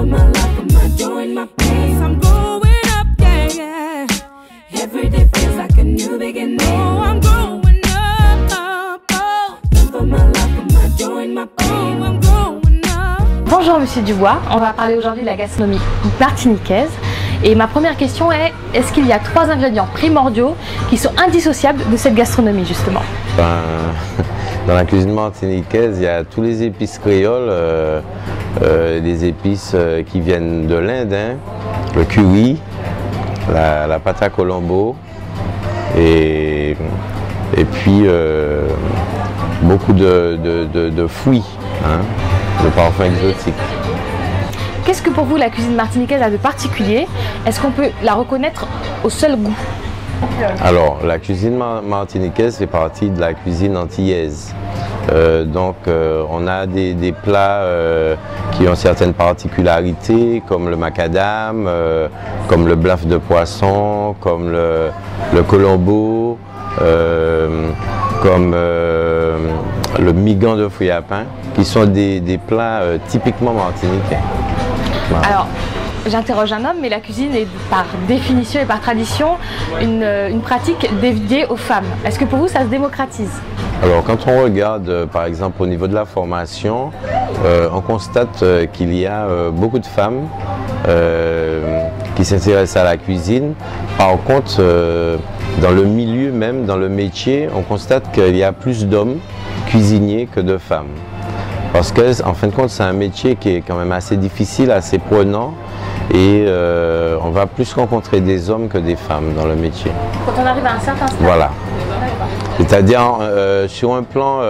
for my life, for my joy and my pain. I'm growing up, yeah, yeah. Every day feels like a new beginning. Oh, I'm growing up, oh. For my life, for my joy and my pain. Oh, I'm growing up. Bonjour Monsieur Dubois, on va parler aujourd'hui de la gastronomie martiniquaise. Et ma première question est, est-ce qu'il y a 3 ingrédients primordiaux qui sont indissociables de cette gastronomie justement? Dans la cuisine martiniquaise, il y a tous les épices créoles, des épices qui viennent de l'Inde, hein, le curry, la pâte à Colombo et puis beaucoup de fruits, hein, de parfums exotiques. Qu'est-ce que pour vous la cuisine martiniquaise a de particulier? Est-ce qu'on peut la reconnaître au seul goût? Alors, la cuisine martiniquaise fait partie de la cuisine antillaise. On a des plats qui ont certaines particularités, comme le macadam, comme le blaf de poisson, comme le colombo, comme le migan de fruits à pain, qui sont des plats typiquement martiniquais. Voilà. Alors, j'interroge un homme, mais la cuisine est par définition et par tradition une pratique dédiée aux femmes. Est-ce que pour vous, ça se démocratise? Alors, quand on regarde, par exemple, au niveau de la formation, on constate qu'il y a beaucoup de femmes qui s'intéressent à la cuisine. Par contre, dans le milieu même, dans le métier, on constate qu'il y a plus d'hommes cuisiniers que de femmes. Parce qu'en fin de compte, c'est un métier qui est quand même assez difficile, assez prenant. Et on va plus rencontrer des hommes que des femmes dans le métier. Quand on arrive à un certain stade. Voilà. C'est-à-dire sur un plan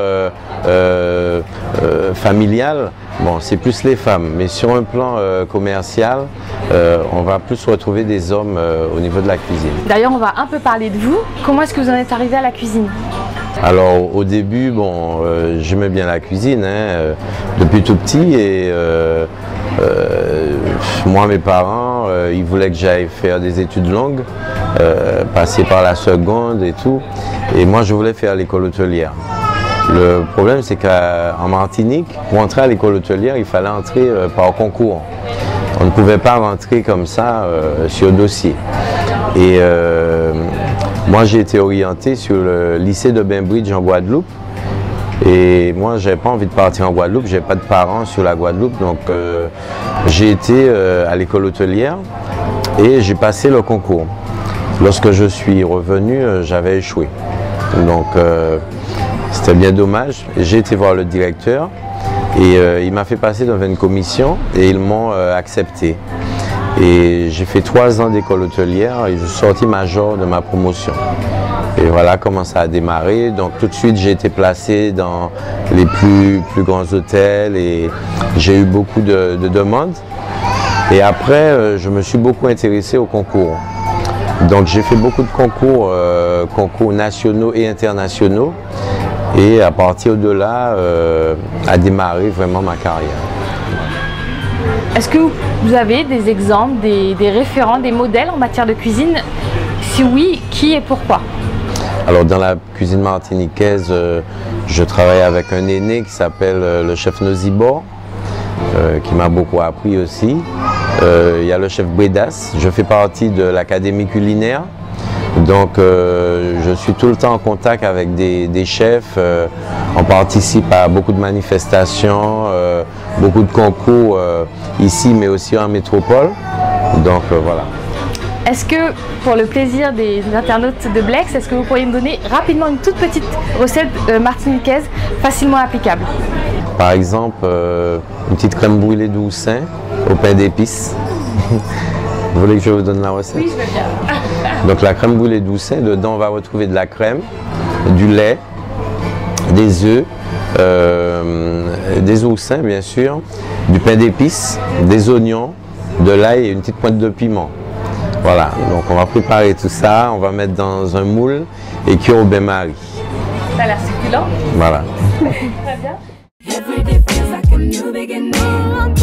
familial, bon, c'est plus les femmes. Mais sur un plan commercial, on va plus retrouver des hommes au niveau de la cuisine. D'ailleurs, on va un peu parler de vous. Comment est-ce que vous en êtes arrivé à la cuisine? Alors au début, bon, j'aimais bien la cuisine depuis tout petit et moi, mes parents, ils voulaient que j'aille faire des études longues, passer par la seconde et tout. Et moi, je voulais faire l'école hôtelière. Le problème, c'est qu'en Martinique, pour entrer à l'école hôtelière, il fallait entrer par concours. On ne pouvait pas rentrer comme ça sur dossier. Et moi, j'ai été orienté sur le lycée de Bainbridge en Guadeloupe. Et moi, j'avais pas envie de partir en Guadeloupe, j'avais pas de parents sur la Guadeloupe, donc j'ai été à l'école hôtelière et j'ai passé le concours. Lorsque je suis revenu, j'avais échoué. Donc c'était bien dommage. J'ai été voir le directeur et il m'a fait passer devant une commission et ils m'ont accepté. Et j'ai fait 3 ans d'école hôtelière et je suis sorti major de ma promotion. Et voilà comment ça a démarré. Donc tout de suite j'ai été placé dans les plus grands hôtels et j'ai eu beaucoup de demandes. Et après je me suis beaucoup intéressé aux concours. Donc j'ai fait beaucoup de concours nationaux et internationaux. Et à partir de là a démarré vraiment ma carrière. Est-ce que vous avez des exemples, des référents, des modèles en matière de cuisine? Si oui, qui et pourquoi? Alors dans la cuisine martiniquaise, je travaille avec un aîné qui s'appelle le chef Nozibor, qui m'a beaucoup appris aussi. Il y a le chef Bredas, je fais partie de l'académie culinaire. Donc je suis tout le temps en contact avec des chefs, on participe à beaucoup de manifestations, beaucoup de concours ici mais aussi en métropole. Donc voilà. Est-ce que, pour le plaisir des internautes de Blex, est-ce que vous pourriez me donner rapidement une toute petite recette martiniquaise facilement applicable? Par exemple, une petite crème brûlée d'oursin au pain d'épices. Vous voulez que je vous donne la recette? Oui, je veux bien. Donc la crème brûlée d'oursin, dedans on va retrouver de la crème, du lait, des œufs, des oursins bien sûr, du pain d'épices, des oignons, de l'ail et une petite pointe de piment. Voilà, donc on va préparer tout ça, on va mettre dans un moule et cuire au bain-marie. Ça a l'air succulent. Voilà. Très bien. Every day feels like a new beginning.